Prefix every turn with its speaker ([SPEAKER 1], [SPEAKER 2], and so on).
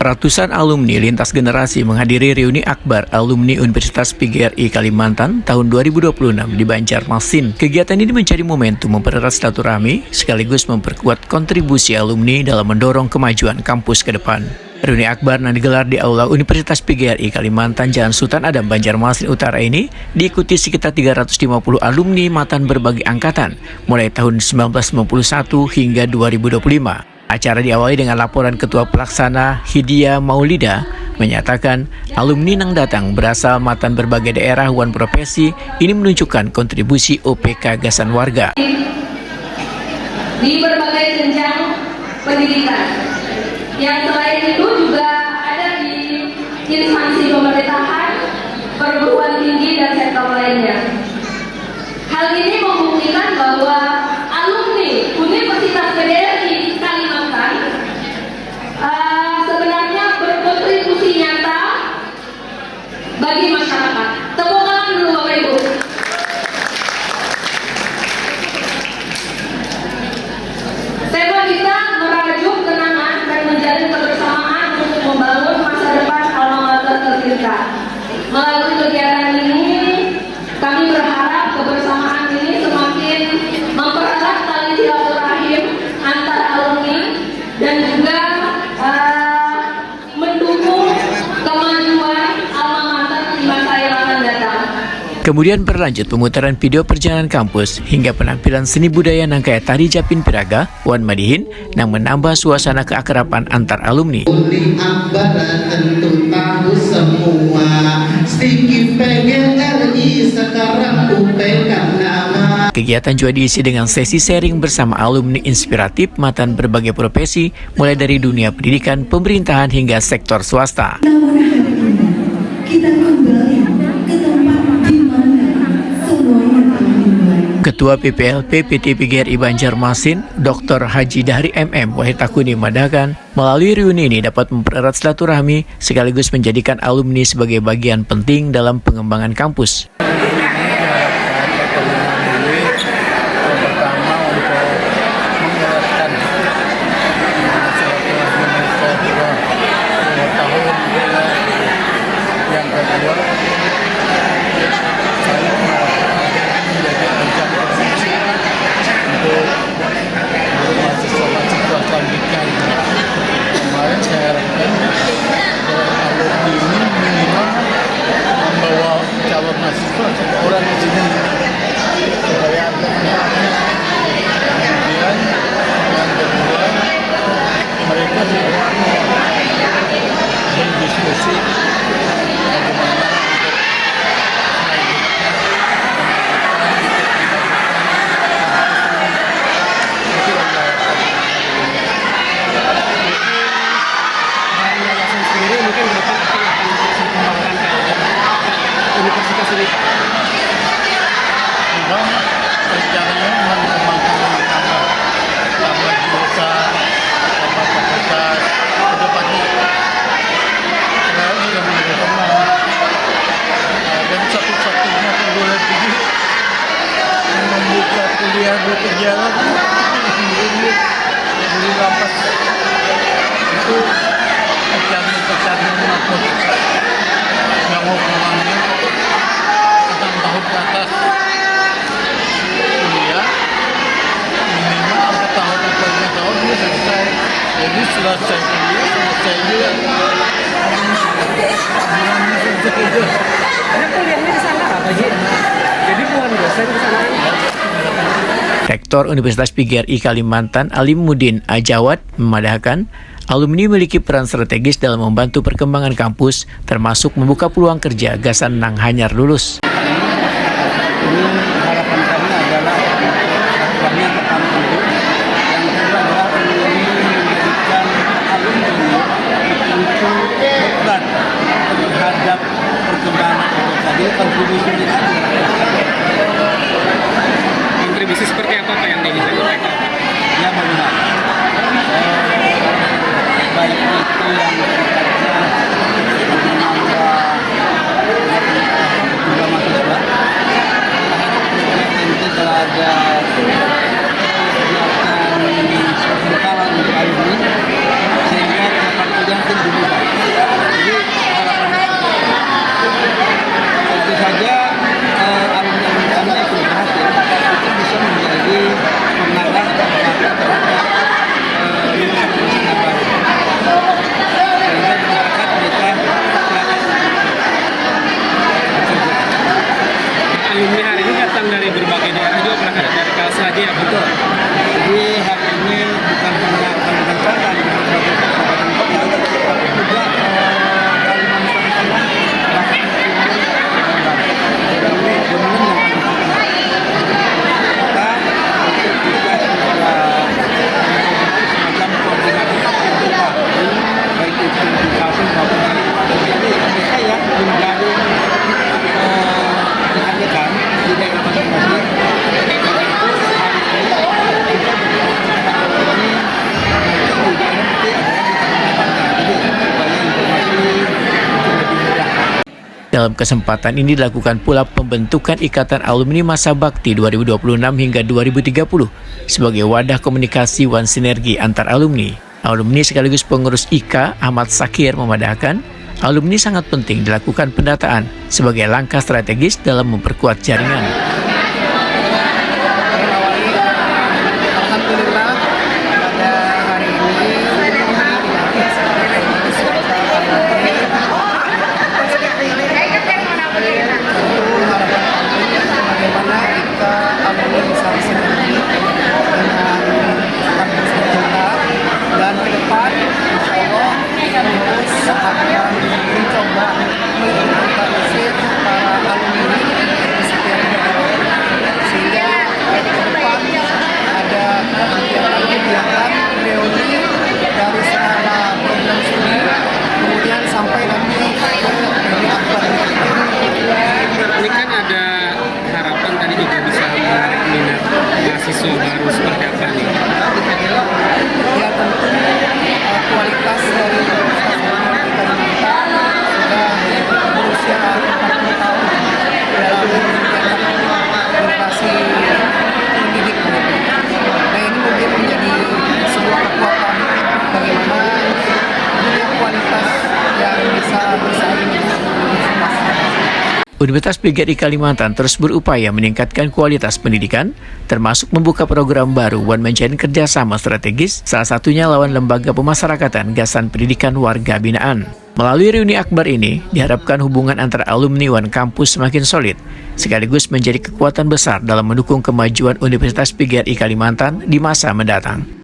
[SPEAKER 1] Ratusan alumni lintas generasi menghadiri reuni akbar alumni Universitas PGRI Kalimantan tahun 2026 di Banjarmasin. Kegiatan ini menjadi momentum mempererat silaturahmi sekaligus memperkuat kontribusi alumni dalam mendorong kemajuan kampus ke depan. Reuni akbar yang digelar di Aula Universitas PGRI Kalimantan Jalan Sultan Adam Banjarmasin Utara ini diikuti sekitar 350 alumni mantan berbagai angkatan mulai tahun 1991 hingga 2025. Acara diawali dengan laporan Ketua Pelaksana Hidia Maulida menyatakan alumni yang datang berasal mantan berbagai daerah wan profesi ini menunjukkan kontribusi OPK Gagasan Warga
[SPEAKER 2] di berbagai jenjang pendidikan. Yang selain itu juga ada di instansi pemerintahan, perguruan tinggi dan sektor lainnya. Hal ini membuktikan bahwa alumni Universitas PGRI Kalimantan sebenarnya berkontribusi nyata bagi masyarakat. Tepuk tangan dulu Bapak Ibu. Tema kita merajuk kenangan dan menjalin kebersamaan untuk membangun masa depan alma mater tercinta. Melalui kegiatan ini, kami berharap kebersamaan ini semakin mempererat tali silaturahim antar alumni dan juga mendukung kemajuan alma mater di masa yang akan datang.
[SPEAKER 1] Kemudian berlanjut pemutaran video perjalanan kampus hingga penampilan seni budaya Nangkaya Tari Japin Piraga, Wan Madihin, yang menambah suasana keakraban antar alumni.
[SPEAKER 3] Tentu tahu semua, Stiki PGRI sekarang UPK nama.
[SPEAKER 1] Kegiatan juga diisi dengan sesi sharing bersama alumni inspiratif mantan berbagai profesi, mulai dari dunia pendidikan, pemerintahan hingga sektor swasta.
[SPEAKER 4] Kita kembali ke tempat di mana semuanya dimulai.
[SPEAKER 1] Ketua PPLP PT PGRI Banjarmasin, Dr. Haji Dahri MM Wahid Takuni mengatakan, melalui reuni ini dapat mempererat silaturahmi sekaligus menjadikan alumni sebagai bagian penting dalam pengembangan kampus.
[SPEAKER 5] Kuliah berkejalan di lapas itu pecahan maupun yang hukumannya 6 tahun ke atas kuliah minimal 4 tahun atau 5 tahun dia selesai. Jadi selesai kuliah selesai juga
[SPEAKER 6] Karena kuliahnya di sana apa sih? Jadi bukan dosen di sana.
[SPEAKER 1] Rektor Universitas PGRI Kalimantan Alimuddin Ajawad memadahkan alumni memiliki peran strategis dalam membantu perkembangan kampus, termasuk membuka peluang kerja gasan nang hanyar lulus.
[SPEAKER 5] Ini harapan kami adalah kami yang pertama itu, yang kedua adalah ini menjadikan alumni untuk beban terhadap perkembangan itu tadi kontribusi kita.
[SPEAKER 6] Kontribusi seperti apa Pak yang ingin disampaikan?
[SPEAKER 5] Ya benar. Baik itu yang menambah jumlah mahasiswa
[SPEAKER 1] Dalam kesempatan ini dilakukan pula pembentukan Ikatan Alumni Masa Bakti 2026 hingga 2030 sebagai wadah komunikasi wan sinergi antar alumni. Alumni sekaligus pengurus IKA Ahmad Sakir memadahkan, alumni sangat penting dilakukan pendataan sebagai langkah strategis dalam memperkuat jaringan.
[SPEAKER 6] Alhamdulillah pada hari ini bagaimana kita alumni bisa bersinergi dengan kampus tercinta, dan ke depan insya Allah terus akan mencoba mengorganisir para alumni di setiap daerah sehingga ke depan ada kegiatan reuni dari skala program studi kemudian sampai nanti ke reuni akbar.
[SPEAKER 7] Ini kan ada harapan tadi juga bisa menarik minat mahasiswa baru seperti apa nih?
[SPEAKER 6] Ya tentu kualitas dari Universitas Kalimantan sudah berusia 40 tahun dalam mencetak generasi pendidik. Nah ini mungkin menjadi sebuah kekuatan bagaimana punya kualitas yang bisa bersaing dengan universitas.
[SPEAKER 1] Universitas PGRI Kalimantan terus berupaya meningkatkan kualitas pendidikan, termasuk membuka program baru wan menjalin kerjasama strategis, salah satunya lawan lembaga pemasyarakatan Gasan Pendidikan Warga Binaan. Melalui reuni akbar ini, diharapkan hubungan antara alumni wan kampus semakin solid, sekaligus menjadi kekuatan besar dalam mendukung kemajuan Universitas PGRI Kalimantan di masa mendatang.